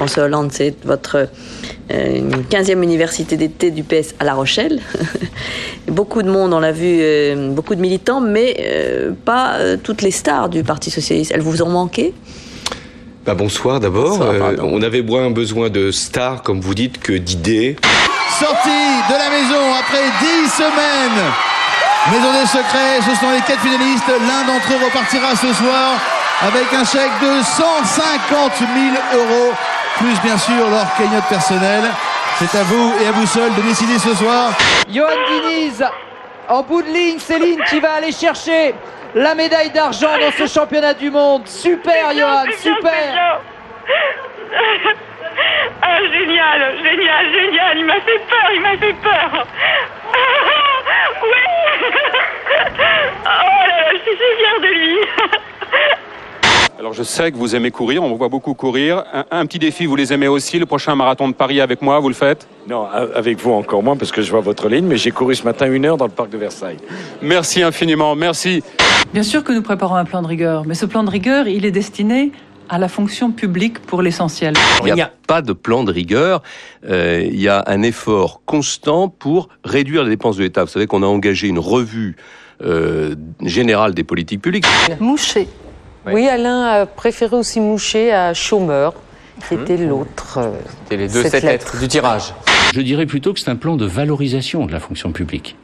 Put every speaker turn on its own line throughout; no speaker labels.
François Hollande, c'est votre 15e université d'été du PS à La Rochelle. Beaucoup de monde, on l'a vu, beaucoup de militants, mais pas toutes les stars du Parti socialiste. Elles vous ont manqué ?
Bonsoir d'abord. On avait moins besoin de stars, comme vous dites, que d'idées.
Sortie de la maison après 10 semaines. Maison des secrets, ce sont les 4 finalistes. L'un d'entre eux repartira ce soir avec un chèque de 150 000 €, plus bien sûr leur cagnotte personnelle. C'est à vous et à vous seul de décider ce soir.
Johan Diniz, en bout de ligne, Céline qui va aller chercher la médaille d'argent dans ce championnat du monde. Super Johan, super.
Ah, génial, il m'a fait peur. Oui. Oh là là, je suis si fière de lui.
Alors je sais que vous aimez courir, on vous voit beaucoup courir. Un petit défi, vous les aimez aussi, le prochain marathon de Paris avec moi, vous le faites ?
Non, avec vous encore moins parce que je vois votre ligne, mais j'ai couru ce matin 1 heure dans le parc de Versailles.
Merci infiniment, merci.
Bien sûr que nous préparons un plan de rigueur, mais ce plan de rigueur, il est destiné à la fonction publique pour l'essentiel.
Il n'y a pas de plan de rigueur, il y a un effort constant pour réduire les dépenses de l'État. Vous savez qu'on a engagé une revue générale des politiques publiques.
Mouchet. Oui, Alain a préféré aussi Mouchet à Chômeur, qui était l'autre.
C'était les 7 lettres du tirage.
Je dirais plutôt que c'est un plan de valorisation de la fonction publique.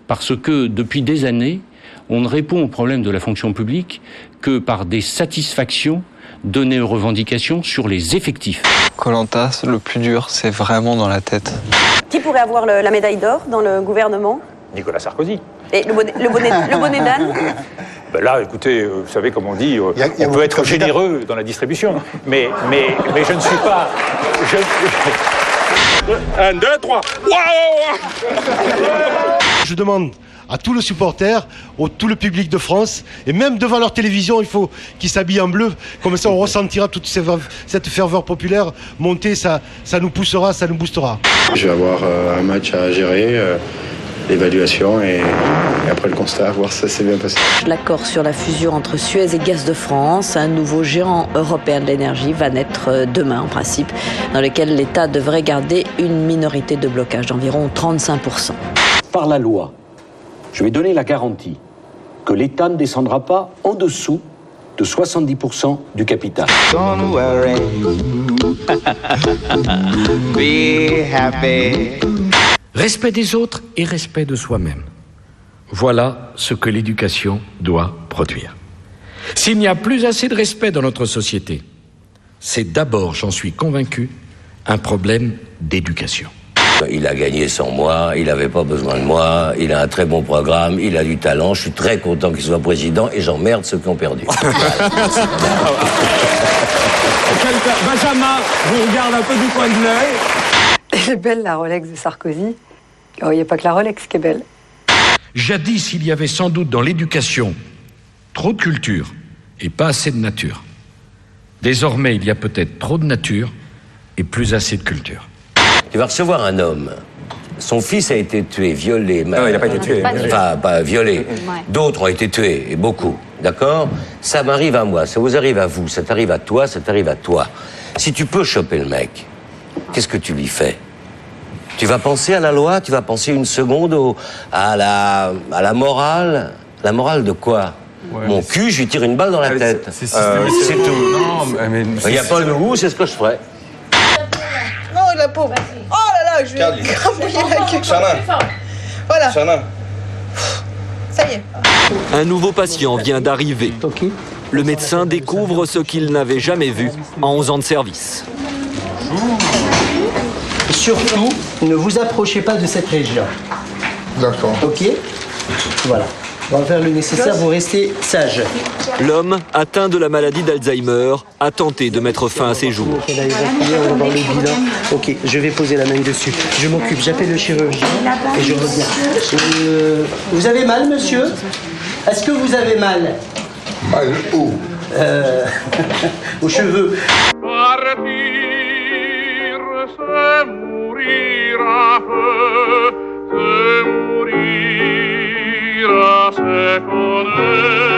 Parce que depuis des années, on ne répond au problème de la fonction publique que par des satisfactions données aux revendications sur les effectifs.
Koh-Lanta, le plus dur, c'est vraiment dans la tête.
Qui pourrait avoir la médaille d'or dans le gouvernement ?
Nicolas Sarkozy.
Et le bonnet d'âne ?
Là, écoutez, vous savez comme on dit, on peut être généreux dans la distribution, mais je ne suis pas...
1, 2, 3.
Je demande à tous les supporters, à tout le public de France, et même devant leur télévision, il faut qu'ils s'habillent en bleu. Comme ça, on ressentira toute cette ferveur populaire monter, ça nous poussera, ça nous boostera.
Je vais avoir un match à gérer, l'évaluation et après le constat, voir si ça s'est bien passé.
L'accord sur la fusion entre Suez et Gaz de France, un nouveau géant européen de l'énergie, va naître demain en principe, dans lequel l'État devrait garder une minorité de blocage d'environ 35%.
Par la loi, je vais donner la garantie que l'État ne descendra pas en dessous de 70% du capital.
Don't worry. Be happy.
Respect des autres et respect de soi-même. Voilà ce que l'éducation doit produire. S'il n'y a plus assez de respect dans notre société, c'est d'abord, j'en suis convaincu, un problème d'éducation.
Il a gagné sans moi, il n'avait pas besoin de moi, il a un très bon programme, il a du talent, je suis très content qu'il soit président et j'emmerde ceux qui ont perdu.
Benjamin vous regarde un peu du coin de l'œil.
Elle est belle, la Rolex de Sarkozy. Oh, il n'y a pas que la Rolex qui est belle.
Jadis, il y avait sans doute dans l'éducation trop de culture et pas assez de nature. Désormais, il y a peut-être trop de nature et plus assez de culture.
Tu vas recevoir un homme. Son fils a été tué, violé.
Non, il n'a pas été tué.
Enfin, pas violé. Ouais. D'autres ont été tués, et beaucoup. D'accord ? Ça m'arrive à moi, ça vous arrive à vous, ça t'arrive à toi, ça t'arrive à toi. Si tu peux choper le mec, qu'est-ce que tu lui fais ? Tu vas penser à la loi ? Tu vas penser une seconde à la morale ? La morale de quoi ? Ouais, mon cul, je lui tire une balle dans la tête. C'est tout. Il n'y a pas le où, c'est ce que je ferais.
Non, la pauvre. Oh là là, je vais crapouiller la queue. Voilà. Ça y est.
Un nouveau patient vient d'arriver. Le médecin découvre ce qu'il n'avait jamais vu en 11 ans de service.
Surtout, ne vous approchez pas de cette région.
D'accord.
Ok ? Voilà. On va faire le nécessaire, vous restez sage.
L'homme, atteint de la maladie d'Alzheimer, a tenté de mettre fin à ses jours.
On va voir le bilan. Ok, je vais poser la main dessus. Je m'occupe, j'appelle le chirurgien et je reviens. Vous avez mal, monsieur ? Est-ce que vous avez mal ?
Mal où ?
Aux cheveux.
C'est mourir à feu, c'est mourir à se connaître.